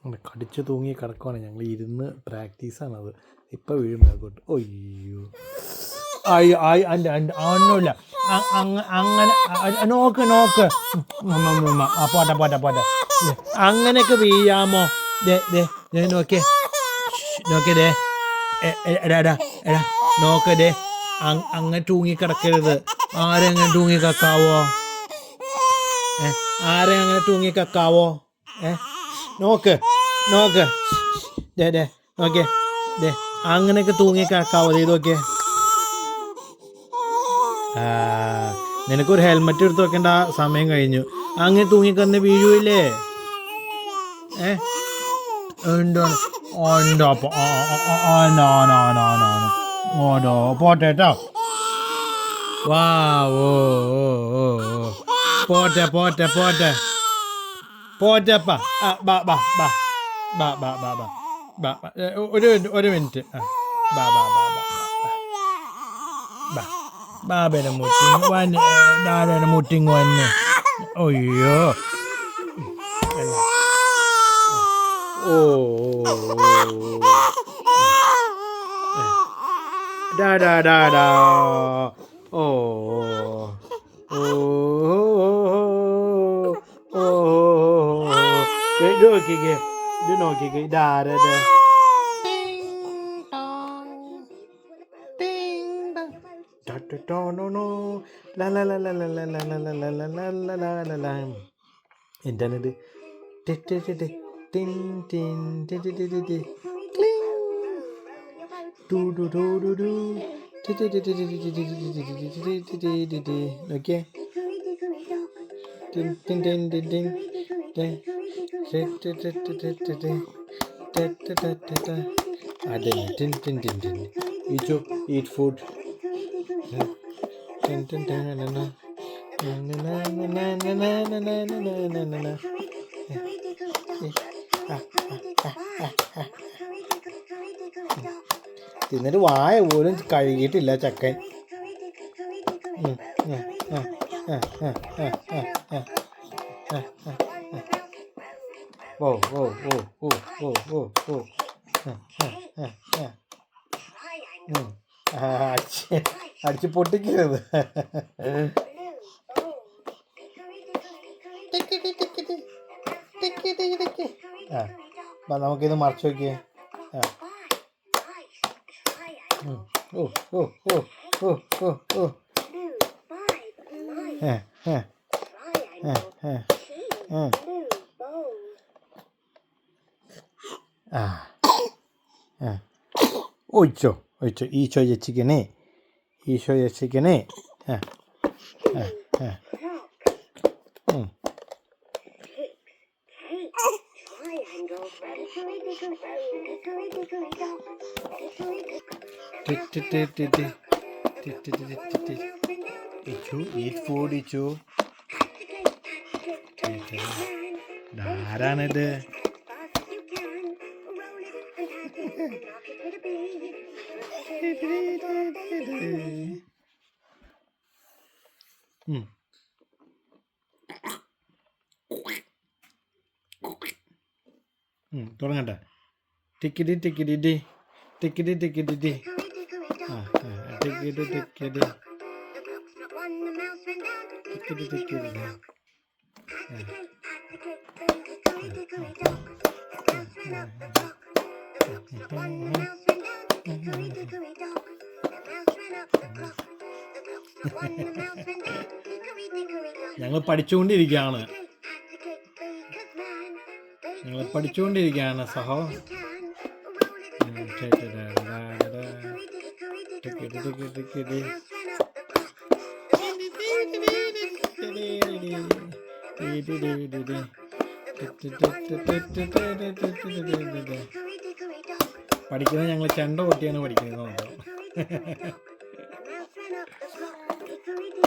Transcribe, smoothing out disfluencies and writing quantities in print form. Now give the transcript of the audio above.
അങ്ങനെ കടിച്ച് തൂങ്ങി കിടക്കുവാണ്. ഞങ്ങൾ ഇരുന്ന് പ്രാക്ടീസാണത്. ഇപ്പം വീഴും ബാക്കോട്ട്. ഒയ്യോ ഒന്നുമില്ല. അങ്ങനെ നോക്ക് പോട്ടെ അങ്ങനെയൊക്കെ വീഴാമോ? നോക്കിയേ ദേ എടാ നോക്കേ അങ്ങനെ തൂങ്ങിക്കിടക്കരുത്. ആരെങ്ങനെ തൂങ്ങിക്കക്കാവോ? ആരെങ്ങനെ തൂങ്ങിക്കക്കാവോ? നോക്ക് ദേ നോക്കിയേ അങ്ങനെയൊക്കെ തൂങ്ങിക്കക്കാവോ? ഇത് നോക്കിയേ. നിനക്കൊരു ഹെൽമെറ്റ് എടുത്ത് വെക്കേണ്ട സമയം കഴിഞ്ഞു. അങ്ങനെ തൂങ്ങിക്കന്ന് വീഴുവില്ലേ? ഉണ്ടോ പോട്ടെ കേട്ടോ. വാ പോട്ടെപ്പാ. ഒരു മിനിറ്റ്. ബാബേനെ മുട്ടിങ് വന്ന്. അയ്യോ ഡാ ഇത് നോക്കിക്കേ ഇതാരത്? എന്താണിത്? നോക്കിയേ. അതെ eat food. തിന്നിട്ട് വായ പോലും കഴുകിയിട്ടില്ല ചക്കൻ. അടിച്ച് പൊട്ടിക്കരുത്. നമുക്കിത് മറച്ചു നോക്കിയേ. ഒഴിച്ചോ ഈശോ രക്ഷിക്കണേ. eat food. ആരാണിത്? തുടങ്ങട്ടെ. ടിക്കറ്റ് ഞങ്ങൾ പഠിച്ചുകൊണ്ടിരിക്കുകയാണ് സഹോ. പഠിക്കുന്നത് ഞങ്ങൾ ചെണ്ട കൊട്ടിയാണ് പഠിക്കുന്നത്.